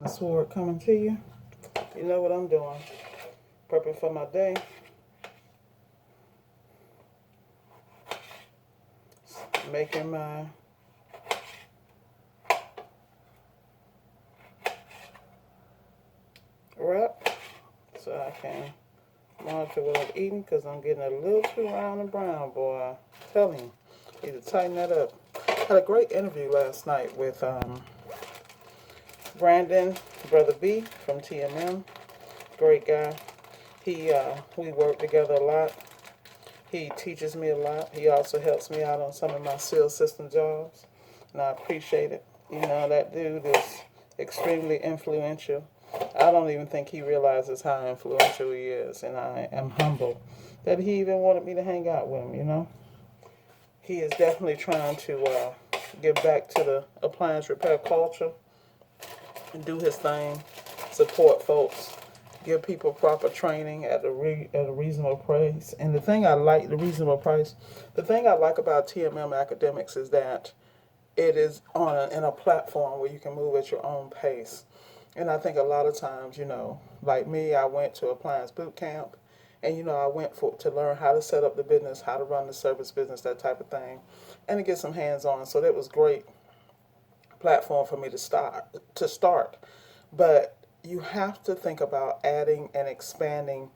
The sword coming to you. You know what I'm doing. Prepping for my day. Making my wrap so I can monitor what I'm eating because I'm getting a little too round and brown, boy. I'm telling you, need to tighten that up. Had a great interview last night with Brandon, Brother B from TMM. Great guy. We work together a lot. He teaches me a lot. He also helps me out on some of my SEAL system jobs, and I appreciate it. You know, that dude is extremely influential. I don't even think he realizes how influential he is, and I am humbled that he even wanted me to hang out with him, you know. He is definitely trying to get back to the appliance repair culture and do his thing, support folks, give people proper training at a reasonable price. And the thing I like about TMM Academics is that it is in a platform where you can move at your own pace. And I think a lot of times, like me, I went to appliance boot camp, and I went to learn how to set up the business, how to run the service business, that type of thing, and to get some hands on. So that was great platform for me to start. But you have to think about adding and expanding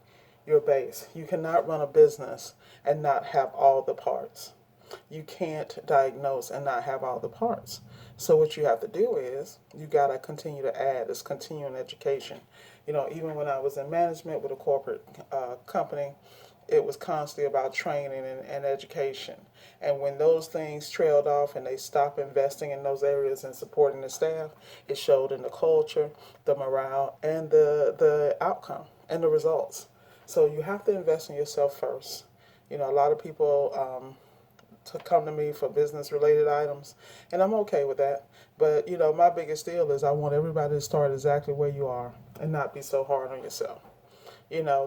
your base. You cannot run a business and not have all the parts. You can't diagnose and not have all the parts. So what you have to do is you got to continue to add. It's continuing education. Even when I was in management with a corporate company, it was constantly about training and education. And when those things trailed off and they stopped investing in those areas and supporting the staff, it showed in the culture, the morale, and the outcome and the results. So you have to invest in yourself first. A lot of people to come to me for business related items, and I'm okay with that. But my biggest deal is I want everybody to start exactly where you are and not be so hard on yourself.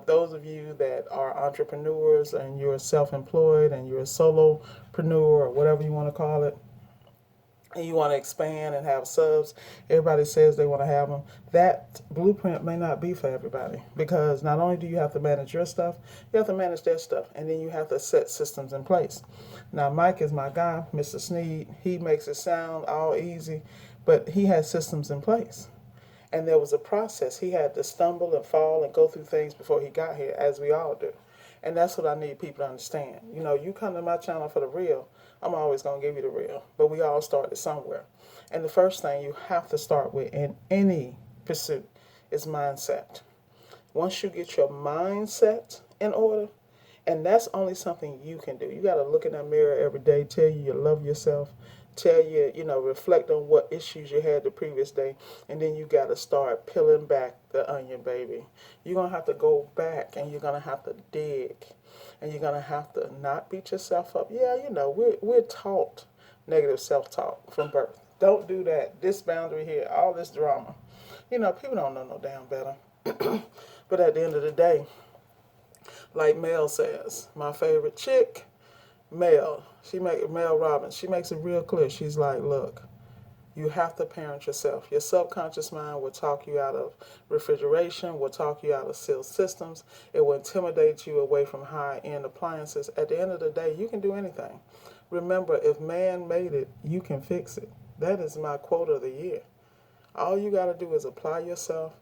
Those of you that are entrepreneurs and you're self-employed and you're a solopreneur or whatever you want to call it, and you want to expand and have subs, everybody says they want to have them. That blueprint may not be for everybody because not only do you have to manage your stuff, you have to manage their stuff, and then you have to set systems in place. Now, Mike is my guy, Mr. Sneed. He makes it sound all easy, but he has systems in place. And there was a process. He had to stumble and fall and go through things before he got here, as we all do. And that's what I need people to understand. You come to my channel for the real, I'm always going to give you the real. But we all started somewhere. And the first thing you have to start with in any pursuit is mindset. Once you get your mindset in order, and that's only something you can do. You got to look in that mirror every day, tell you love yourself, tell you, reflect on what issues you had the previous day, and then you got to start peeling back the onion, baby. You're going to have to go back, and you're going to have to dig, and you're going to have to not beat yourself up. Yeah, we're taught negative self-talk from birth. Don't do that. This boundary here, all this drama. People don't know no damn better. But at the end of the day, like Mel says, my favorite chick, Mel Robbins, she makes it real clear. She's like, look, you have to parent yourself. Your subconscious mind will talk you out of refrigeration, will talk you out of sealed systems. It will intimidate you away from high-end appliances. At the end of the day, you can do anything. Remember, if man made it, you can fix it. That is my quote of the year. All you got to do is apply yourself.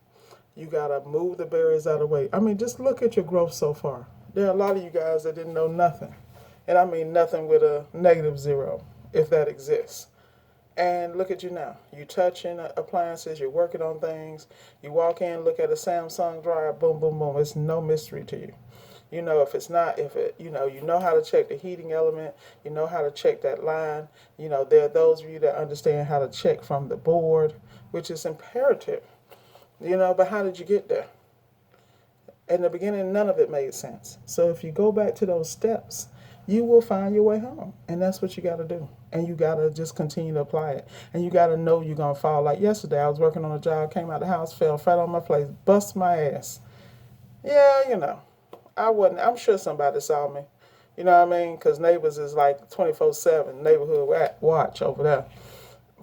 You got to move the barriers out of the way. I mean, just look at your growth so far. There are a lot of you guys that didn't know nothing. And I mean nothing with a negative zero, if that exists. And look at you now. You touching appliances, you're working on things. You walk in, look at a Samsung dryer, boom, boom, boom. It's no mystery to you. You know how to check the heating element. You know how to check that line. There are those of you that understand how to check from the board, which is imperative. But how did you get there? In the beginning, none of it made sense. So if you go back to those steps, you will find your way home. And that's what you got to do. And you got to just continue to apply it. And you got to know you're going to fall. Like yesterday, I was working on a job, came out of the house, fell flat on my face, bust my ass. Yeah, I'm sure somebody saw me. You know what I mean? Because neighbors is like 24/7 neighborhood watch over there.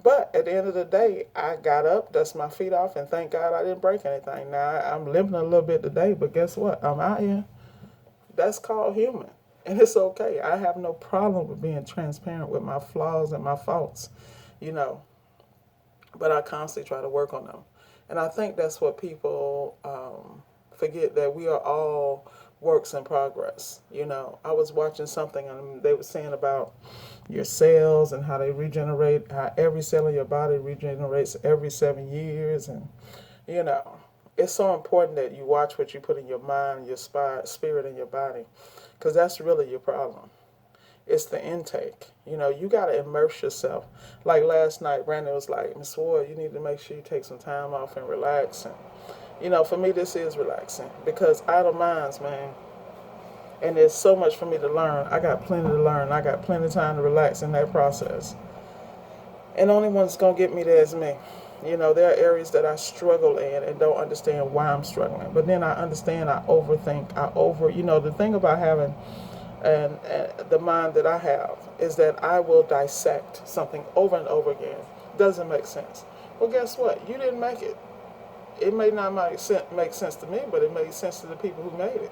But at the end of the day, I got up, dust my feet off, and thank God I didn't break anything. Now I'm limping a little bit today, but guess what? I'm out here. That's called human. And it's okay. I have no problem with being transparent with my flaws and my faults, you know, but I constantly try to work on them. And I think that's what people forget, that we are all works in progress. You know, I was watching something and they were saying about your cells and how they regenerate, how every cell in your body regenerates every 7 years. And, you know, it's so important that you watch what you put in your mind, your spirit, and your body, because that's really your problem. It's the intake. You know, you got to immerse yourself. Like last night, Brandon was like, Miss Ward, you need to make sure you take some time off and relax. And, you know, for me, this is relaxing because idle minds, man. And there's so much for me to learn. I got plenty to learn. I got plenty of time to relax in that process. And the only one that's going to get me there is me. You know, there are areas that I struggle in and don't understand why I'm struggling. But then I understand, I overthink, you know, the thing about having and the mind that I have is that I will dissect something over and over again. Doesn't make sense. Well, guess what? You didn't make it. It may not make sense to me, but it made sense to the people who made it.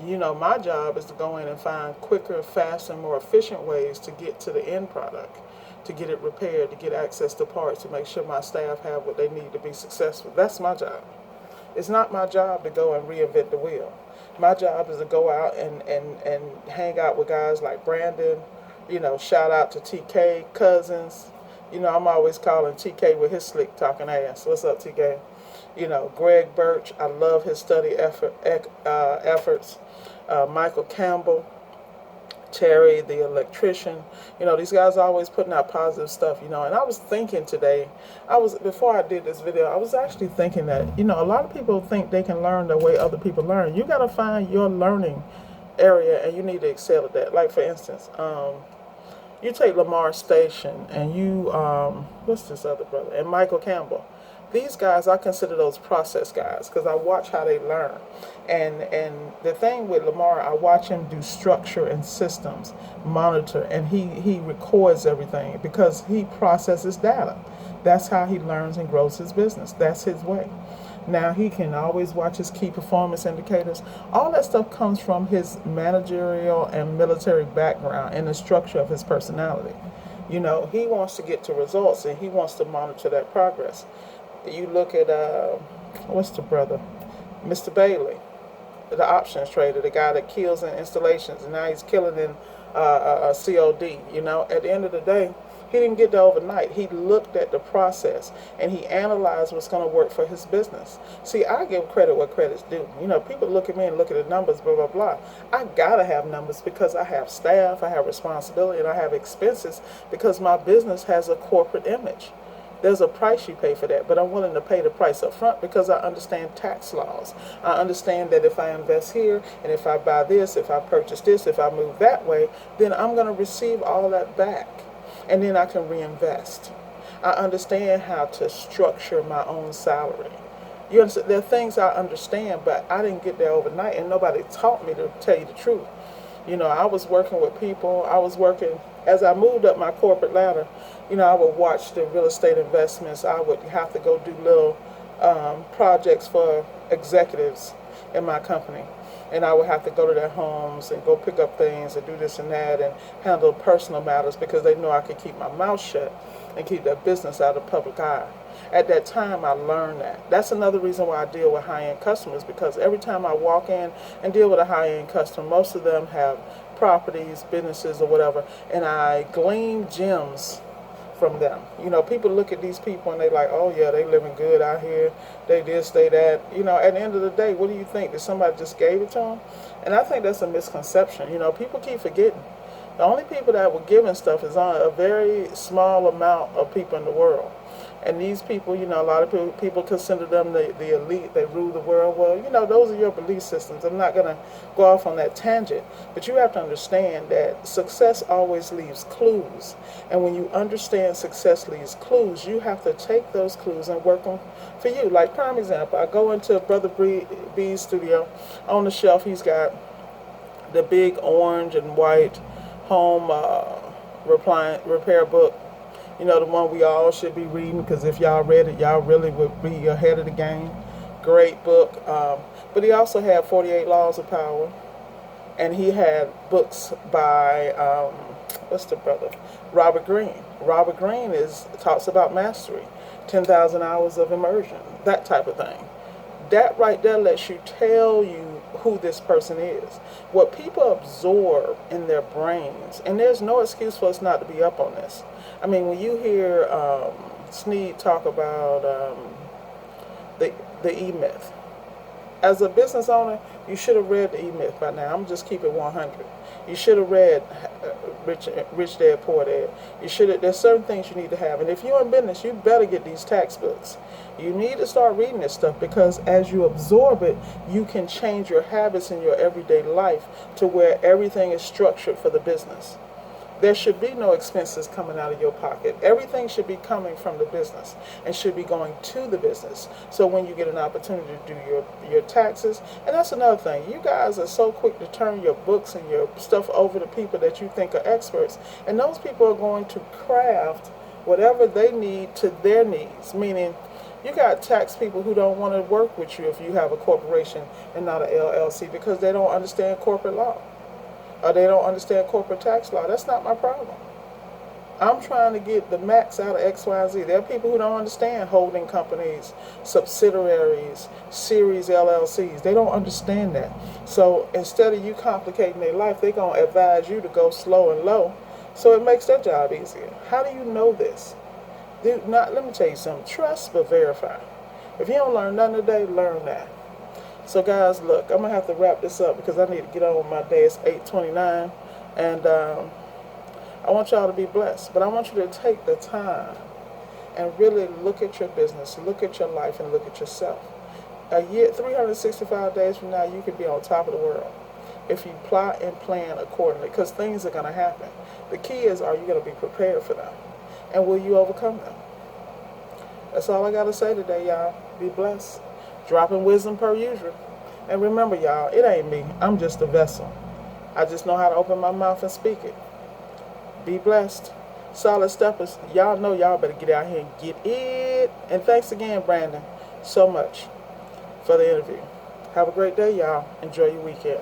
You know, my job is to go in and find quicker, faster, more efficient ways to get to the end product, to get it repaired, to get access to parts, to make sure my staff have what they need to be successful. That's my job. It's not my job to go and reinvent the wheel. My job is to go out and hang out with guys like Brandon, you know, shout out to TK, Cousins. You know, I'm always calling TK with his slick talking ass. What's up, TK? You know, Greg Birch, I love his study efforts. Michael Campbell, Terry, the electrician. You know, these guys are always putting out positive stuff, you know. And I was thinking today, before I did this video, I was actually thinking that, you know, a lot of people think they can learn the way other people learn. You got to find your learning area and you need to excel at that. Like, for instance, you take Lamar Station and you, what's this other brother? And Michael Campbell. These guys, I consider those process guys because I watch how they learn. And the thing with Lamar, I watch him do structure and systems, monitor, and he records everything because he processes data. That's how he learns and grows his business. That's his way. Now, he can always watch his key performance indicators. All that stuff comes from his managerial and military background and the structure of his personality. You know, he wants to get to results and he wants to monitor that progress. You look at, what's the brother? Mr. Bailey, the options trader, the guy that kills in installations, and now he's killing in COD. You know, at the end of the day, he didn't get there overnight. He looked at the process, and he analyzed what's going to work for his business. See, I give credit where credit's due. You know, people look at me and look at the numbers, blah, blah, blah. I got to have numbers because I have staff, I have responsibility, and I have expenses because my business has a corporate image. There's a price you pay for that, but I'm willing to pay the price up front because I understand tax laws. I understand that if I invest here and if I buy this, if I purchase this, if I move that way, then I'm going to receive all that back and then I can reinvest. I understand how to structure my own salary. You understand? There are things I understand, but I didn't get there overnight and nobody taught me, to tell you the truth. You know, I was working with people. As I moved up my corporate ladder, you know, I would watch the real estate investments. I would have to go do little projects for executives in my company. And I would have to go to their homes and go pick up things and do this and that and handle personal matters because they know I could keep my mouth shut and keep their business out of the public eye. At that time, I learned that. That's another reason why I deal with high-end customers, because every time I walk in and deal with a high-end customer, most of them have properties, businesses, or whatever, and I glean gems from them. You know, people look at these people and they like, oh yeah, they living good out here, they this, they that. You know, at the end of the day, what do you think? That somebody just gave it to them? And I think that's a misconception. You know, people keep forgetting. The only people that were given stuff is on a very small amount of people in the world. And these people, you know, a lot of people consider them the elite, they rule the world. Well, you know, those are your belief systems. I'm not going to go off on that tangent. But you have to understand that success always leaves clues. And when you understand success leaves clues, you have to take those clues and work them for you. Like, prime example, I go into Brother B's studio. On the shelf, he's got the big orange and white home repair book. You know, the one we all should be reading, because if y'all read it, y'all really would be ahead of the game. Great book. But he also had 48 Laws of Power, and he had books by what's the brother, Robert Greene. Robert Greene is talks about mastery, 10,000 hours of immersion, that type of thing. That right there lets you tell you who this person is, what people absorb in their brains, and there's no excuse for us not to be up on this. I mean, when you hear Sneed talk about the E-Myth, as a business owner, you should have read the E-Myth by now. I'm just keep it 100. You should have read Rich Dad Poor Dad. You should have. There's certain things you need to have, and if you're in business, you better get these tax books. You need to start reading this stuff, because as you absorb it, you can change your habits in your everyday life to where everything is structured for the business. There should be no expenses coming out of your pocket. Everything should be coming from the business and should be going to the business. So when you get an opportunity to do your taxes, and that's another thing, you guys are so quick to turn your books and your stuff over to people that you think are experts, and those people are going to craft whatever they need to their needs, meaning you got tax people who don't want to work with you if you have a corporation and not an LLC, because they don't understand corporate law, or they don't understand corporate tax law. That's not my problem. I'm trying to get the max out of X, Y, Z. There are people who don't understand holding companies, subsidiaries, series LLCs. They don't understand that. So instead of you complicating their life, they're going to advise you to go slow and low, so it makes their job easier. How do you know this? Let me tell you something. Trust but verify. If you don't learn nothing today, learn that. So guys, look, I'm going to have to wrap this up because I need to get on with my day. It's 8:29, and I want y'all to be blessed. But I want you to take the time and really look at your business, look at your life, and look at yourself. A year, 365 days from now, you could be on top of the world if you plot and plan accordingly, because things are going to happen. The key is, are you going to be prepared for them? And will you overcome them? That's all I got to say today, y'all. Be blessed. Dropping wisdom per usual. And remember, y'all, it ain't me. I'm just a vessel. I just know how to open my mouth and speak it. Be blessed. Solid Steppers, y'all know y'all better get out here and get it. And thanks again, Brandon, so much for the interview. Have a great day, y'all. Enjoy your weekend.